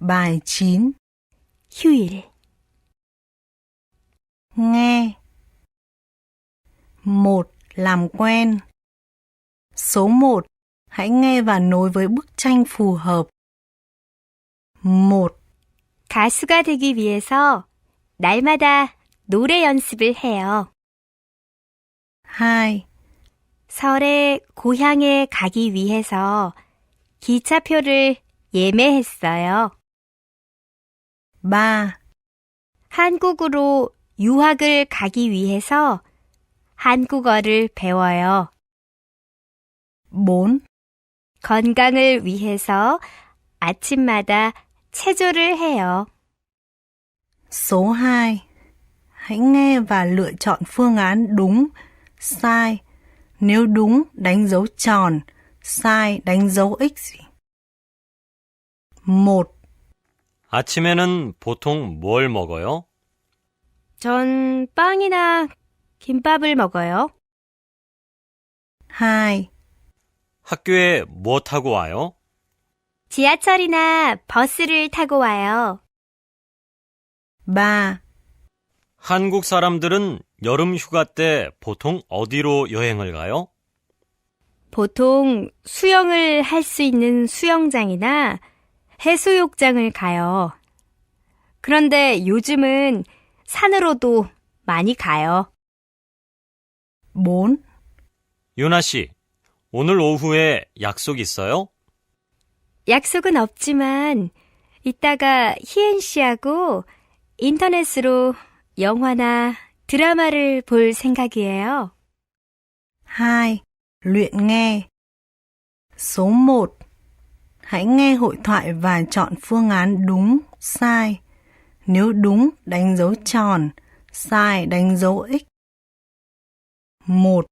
Bài 9. 휴일. Nghe. 1. Làm quen. Số 1. Hãy nghe và nối với bức tranh phù hợp. 1. 가수가 되기 위해서 날마다 노래 연습을 해요. 2. 설에 고향에 가기 위해서 기차표를 예매했어요. 3. 한국으로 유학을 가기 위해서 한국어를 배워요. 4. 건강을 위해서 아침마다 체조를 해요. Số 2. Hãy nghe và lựa chọn phương án đúng, sai. Nếu đúng, đánh dấu tròn, sai, đánh dấu X. 1. 아침에는 보통 뭘 먹어요? 전 빵이나 김밥을 먹어요. 2. 학교에 뭐 타고 와요? 지하철이나 버스를 타고 와요. 3. 한국 사람들은 여름 휴가 때 보통 어디로 여행을 가요? 보통 수영을 할 수 있는 수영장이나 해수욕장을 가요. 그런데 요즘은 산으로도 많이 가요. 4. 유나 씨, 오늘 오후에 약속 있어요? 약속은 없지만 이따가 희엔 씨하고 인터넷으로 영화나 드라마를 볼 생각이에요. 2. Luyện nghe. Số 1. Hãy nghe hội thoại và chọn phương án đúng, sai. Nếu đúng, đánh dấu tròn, sai, đánh dấu X. 1.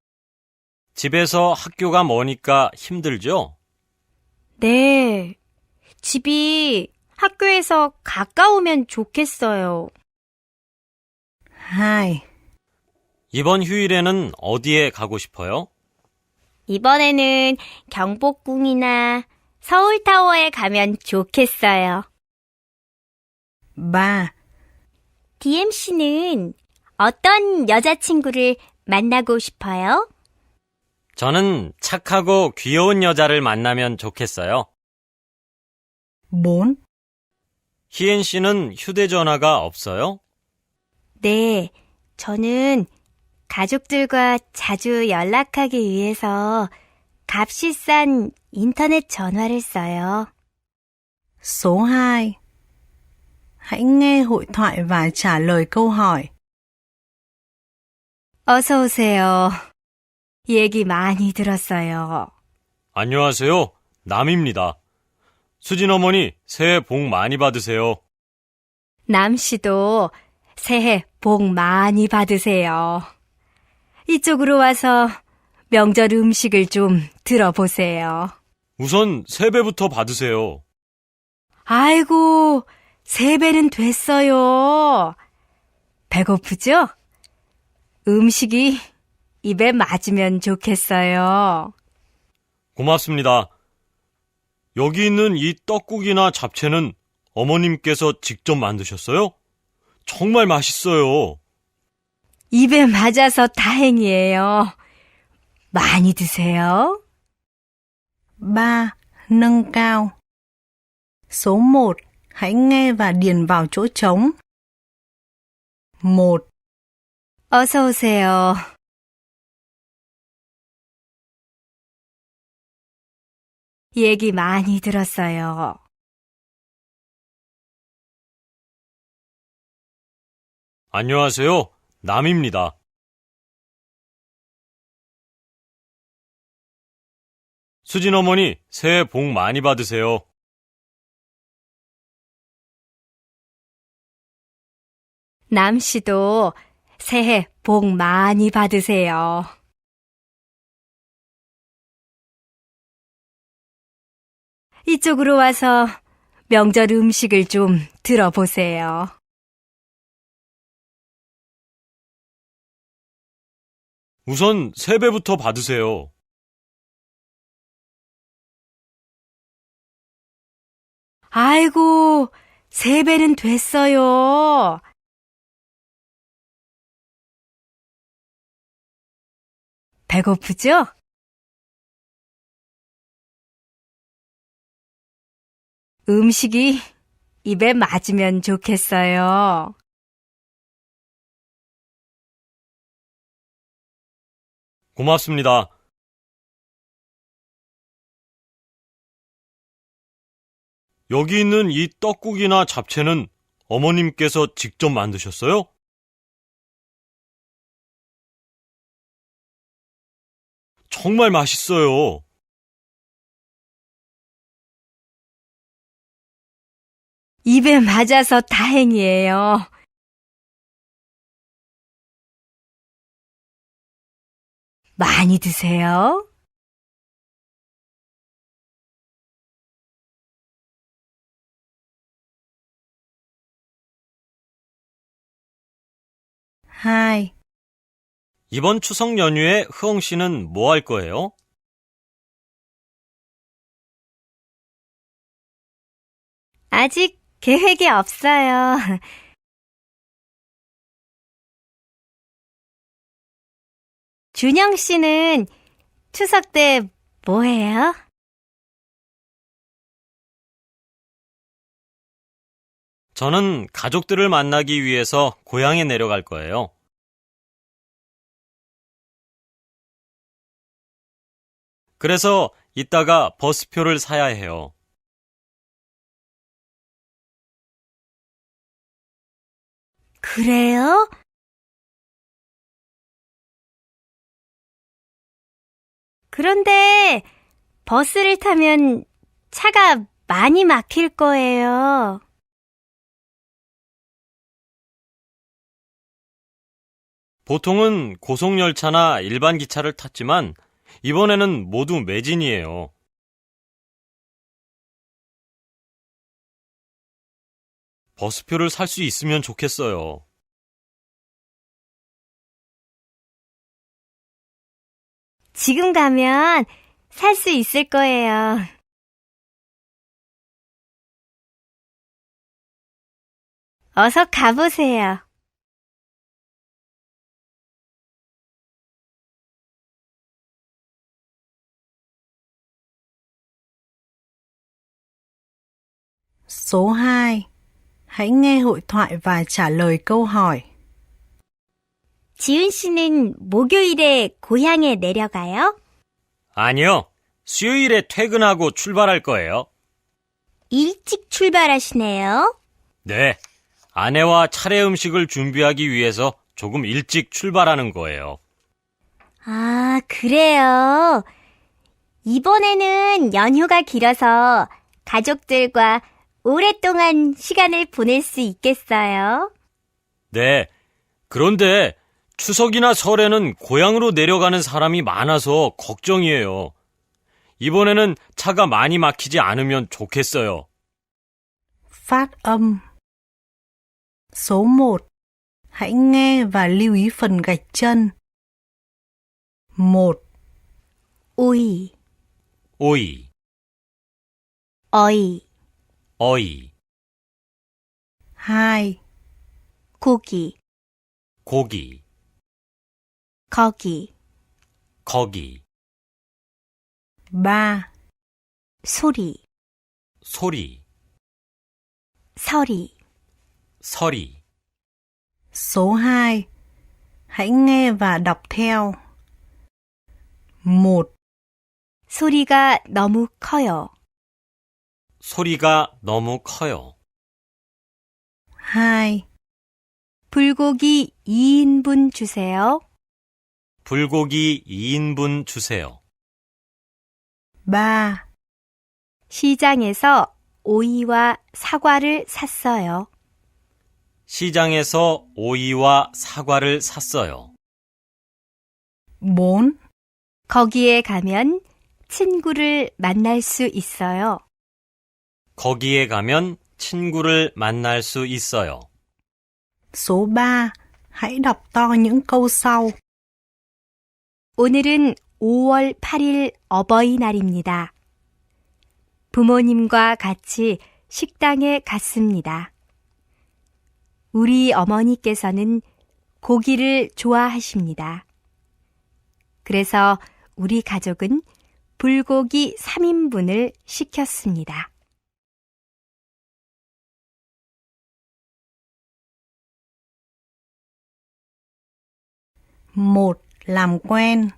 집에서 학교가 머니까 힘들죠? 네, 집이 학교에서 가까우면 좋겠어요. 2. 이번 휴일에는 어디에 가고 싶어요? 이번에는 경복궁이나 서울타워에 가면 좋겠어요. 3. DMC는 어떤 여자친구를 만나고 싶어요? 저는 착하고 귀여운 여자를 만나면 좋겠어요. 4. 희엔 씨는 휴대전화가 없어요? 네, 저는 가족들과 자주 연락하기 위해서 값이 싼 인터넷 전화를 써요. Số 2. Hãy nghe hội thoại và trả lời câu hỏi. 어서 오세요. 얘기 많이 들었어요. 안녕하세요. 남입니다. 수진 어머니, 새해 복 많이 받으세요. 남 씨도 새해 복 많이 받으세요. 이쪽으로 와서 명절 음식을 좀 들어보세요. 우선 3배부터 받으세요. 아이고, 3배는 됐어요. 배고프죠? 음식이 입에 맞으면 좋겠어요. 고맙습니다. 여기 있는 이 떡국이나 잡채는 어머님께서 직접 만드셨어요? 정말 맛있어요. 입에 맞아서 다행이에요. 많이 드세요. 3. Nâng cao. Số 1. Hãy nghe và điền vào chỗ trống. 1. 어서 오세요. 얘기 많이 들었어요. 안녕하세요. 남입니다. 수진 어머니, 새해 복 많이 받으세요. 남 씨도 새해 복 많이 받으세요. 이쪽으로 와서 명절 음식을 좀 들어보세요. 우선 3배부터 받으세요. 아이고, 3배는 됐어요. 배고프죠? 음식이 입에 맞으면 좋겠어요. 고맙습니다. 여기 있는 이 떡국이나 잡채는 어머님께서 직접 만드셨어요? 정말 맛있어요. 입에 맞아서 다행이에요. 많이 드세요. Hai. 이번 추석 연휴에 흐엉 씨는 뭐 할 거예요? 아직 계획이 없어요. 준영 씨는 추석 때 뭐 해요? 저는 가족들을 만나기 위해서 고향에 내려갈 거예요. 그래서 이따가 버스표를 사야 해요. 그래요? 그런데 버스를 타면 차가 많이 막힐 거예요. 보통은 고속열차나 일반 기차를 탔지만 이번에는 모두 매진이에요. 버스표를 살 수 있으면 좋겠어요. 지금 가면 살 수 있을 거예요. 어서 가보세요. Số 2. Hãy nghe hội thoại và trả lời câu hỏi. 지훈 씨는 목요일에 고향에 내려가요? 아니요. 수요일에 퇴근하고 출발할 거예요. 일찍 출발하시네요. 네. 아내와 차례 음식을 준비하기 위해서 조금 일찍 출발하는 거예요. 아, 그래요. 이번에는 연휴가 길어서 가족들과 오랫동안 시간을 보낼 수 있겠어요. 네. 그런데 추석이나 설에는 고향으로 내려가는 사람이 많아서 걱정이에요. 이번에는 차가 많이 막히지 않으면 좋겠어요. Phát âm. Số 1. Hãy nghe và lưu ý phần gạch chân. 1. 오이, 오이, 어이, 어이, 2. 고기, 고기, 거기, 거기, 3. 소리, 소리, 서리, 서리. Số 2. Hãy nghe và đọc theo. 1. 소리가 너무 커요. 소리가 너무 커요. 2. 불고기 2인분 주세요. 불고기 2인분 주세요. 3. 시장에서 오이와 사과를 샀어요. 시장에서 오이와 사과를 샀어요. 4. 거기에 가면 친구를 만날 수 있어요. 거기에 가면 친구를 만날 수 있어요. Số 3. Hãy đọc to những câu sau. 오늘은 5월 8일 어버이날입니다. 부모님과 같이 식당에 갔습니다. 우리 어머니께서는 고기를 좋아하십니다. 그래서 우리 가족은 불고기 3인분을 시켰습니다. Một, làm quen.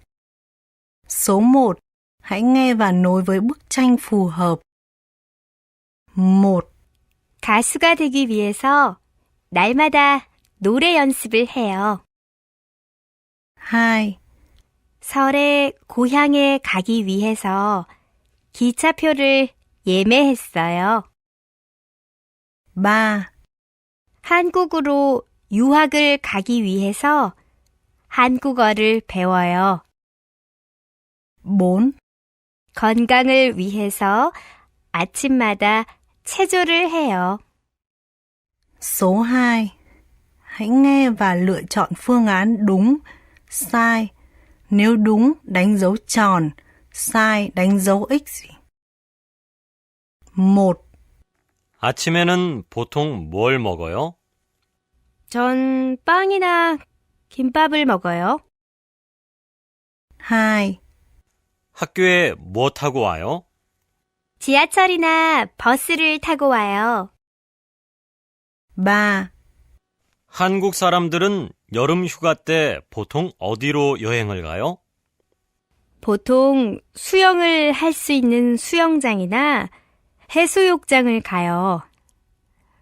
Số 1. Hãy nghe và nối với bức tranh phù hợp. 1, 가수가 되기 위해서 날마다 노래 연습을 해요. 2, 설에 고향에 가기 위해서 기차표를 예매했어요. 3, 한국으로 유학을 가기 위해서 한국어를 배워요. 4, 건강을 위해서 아침마다 체조를 해요. số 2. Hãy nghe và lựa chọn phương án đúng, sai. Nếu đúng, đánh dấu tròn, sai, đánh dấu X. 1, 아침에는 보통 뭘 먹어요? 전 빵이나 김밥을 먹어요. 2, 학교에 뭐 타고 와요? 지하철이나 버스를 타고 와요. 3, 한국 사람들은 여름 휴가 때 보통 어디로 여행을 가요? 보통 수영을 할 수 있는 수영장이나 해수욕장을 가요.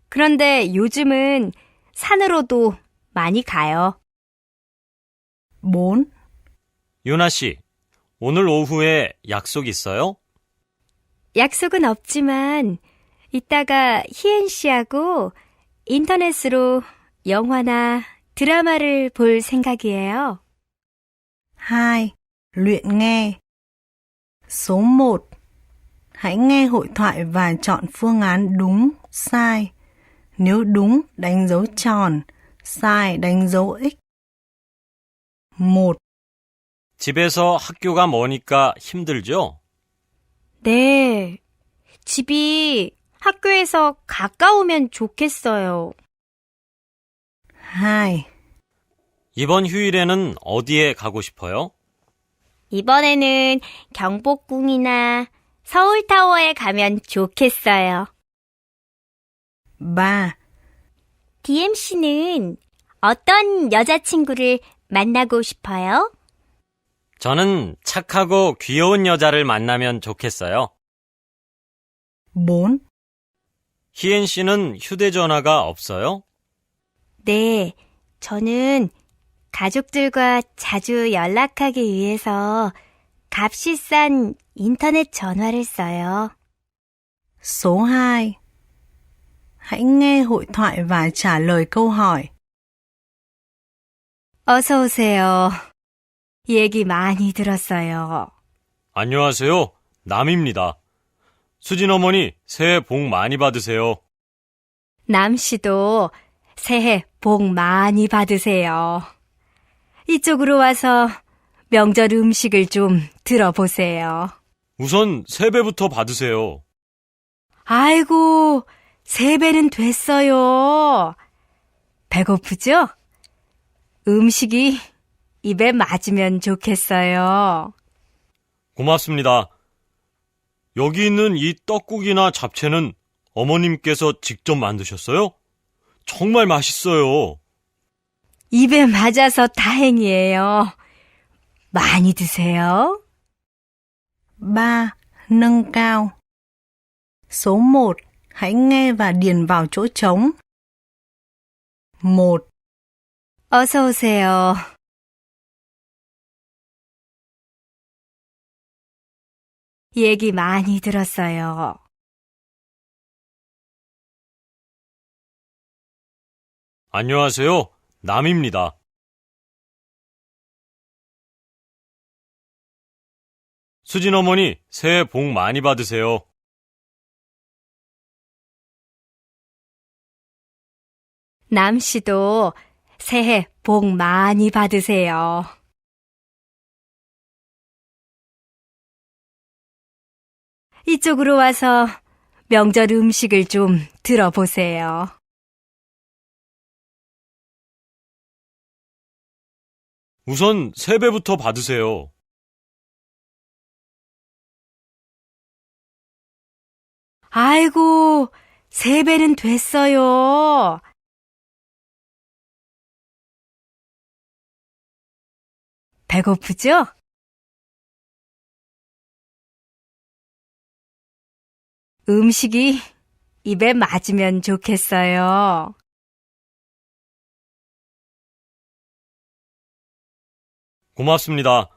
그런데 요즘은 산으로도 많이 가요. 4, 유나 씨, 오늘 오후에 약속 있어요? 약속은 없지만 이따가 희엔 씨하고 인터넷으로 영화나 드라마를 볼 생각이에요. 2. Luyện nghe. Số 1. Hãy nghe hội thoại và chọn phương án đúng, sai. Nếu đúng, đánh dấu tròn, sai, đánh dấu X. 1, 집에서 학교가 머니까 힘들죠? 네, 집이 학교에서 가까우면 좋겠어요. 2, 이번 휴일에는 어디에 가고 싶어요? 이번에는 경복궁이나 서울타워에 가면 좋겠어요. 3, DMC는 어떤 여자친구를 만나고 싶어요? 저는 착하고 귀여운 여자를 만나면 좋겠어요. 4, 희엔 씨는 휴대전화가 없어요? 네, 저는 가족들과 자주 연락하기 위해서 값이 싼 인터넷 전화를 써요. số 2. Hãy nghe hội thoại và trả lời câu hỏi. 어서 오세요. 얘기 많이 들었어요. 안녕하세요. 남입니다. 수진 어머니 새해 복 많이 받으세요. 남 씨도 새해 복 많이 받으세요. 이쪽으로 와서 명절 음식을 좀 들어보세요. 우선 세배부터 받으세요. 아이고, 3배는 됐어요. 배고프죠? 음식이 입에 맞으면 좋겠어요. 고맙습니다. 여기 있는 이 떡국이나 잡채는 어머님께서 직접 만드셨어요? 정말 맛있어요. 입에 맞아서 다행이에요. 많이 드세요. 3. Nâng cao. Số 1. Hãy nghe và điền vào chỗ trống. 1, 어서 오세요. 얘기 많이 들었어요. 안녕하세요. 남입니다. 수진 어머니 새해 복 많이 받으세요. 남 씨도 새해 복 많이 받으세요. 이쪽으로 와서 명절 음식을 좀 들어보세요. 우선 세배부터 받으세요. 아이고, 3배는 됐어요. 배고프죠? 음식이 입에 맞으면 좋겠어요. 고맙습니다.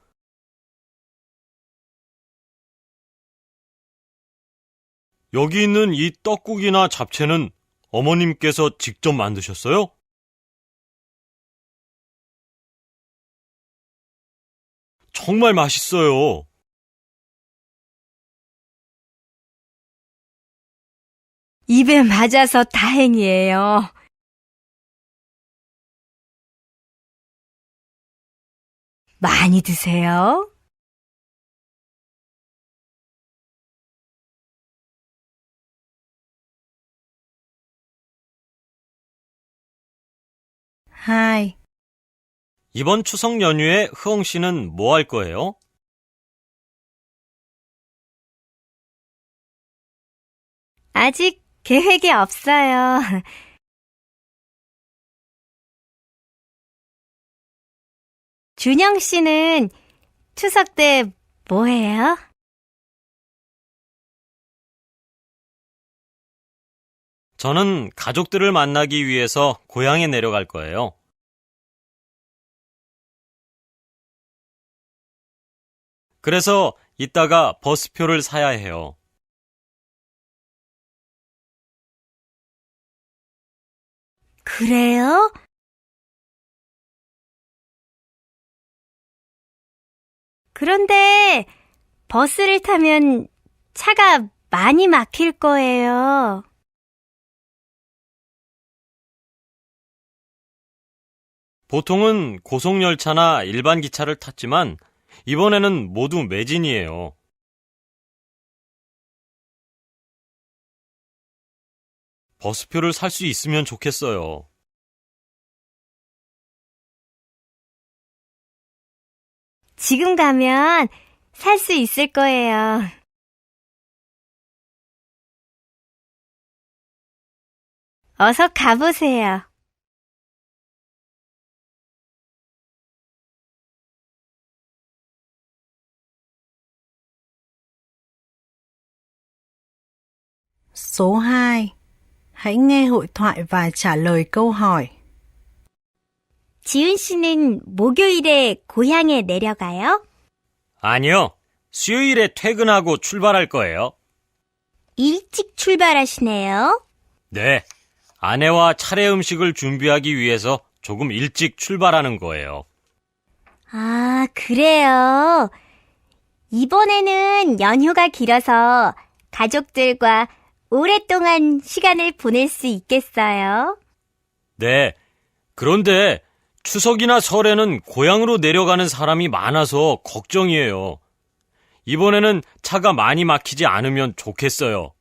여기 있는 이 떡국이나 잡채는 어머님께서 직접 만드셨어요? 정말 맛있어요. 입에 맞아서 다행이에요. 많이 드세요. Hai. 이번 추석 연휴에 흐엉 씨는 뭐 할 거예요? 아직 계획이 없어요. 준영 씨는 추석 때 뭐 해요? 저는 가족들을 만나기 위해서 고향에 내려갈 거예요. 그래서 이따가 버스표를 사야 해요. 그래요? 그런데 버스를 타면 차가 많이 막힐 거예요. 보통은 고속열차나 일반 기차를 탔지만 이번에는 모두 매진이에요. 버스표를 살 수 있으면 좋겠어요. 지금 가면 살 수 있을 거예요. 어서 가보세요. Số 2. Hãy nghe hội thoại và trả lời câu hỏi. 지훈 씨는 목요일에 고향에 내려가요? 아니요. 수요일에 퇴근하고 출발할 거예요. 일찍 출발하시네요. 네. 아내와 차례 음식을 준비하기 위해서 조금 일찍 출발하는 거예요. 아, 그래요. 이번에는 연휴가 길어서 가족들과 오랫동안 시간을 보낼 수 있겠어요? 네. 그런데 추석이나 설에는 고향으로 내려가는 사람이 많아서 걱정이에요. 이번에는 차가 많이 막히지 않으면 좋겠어요.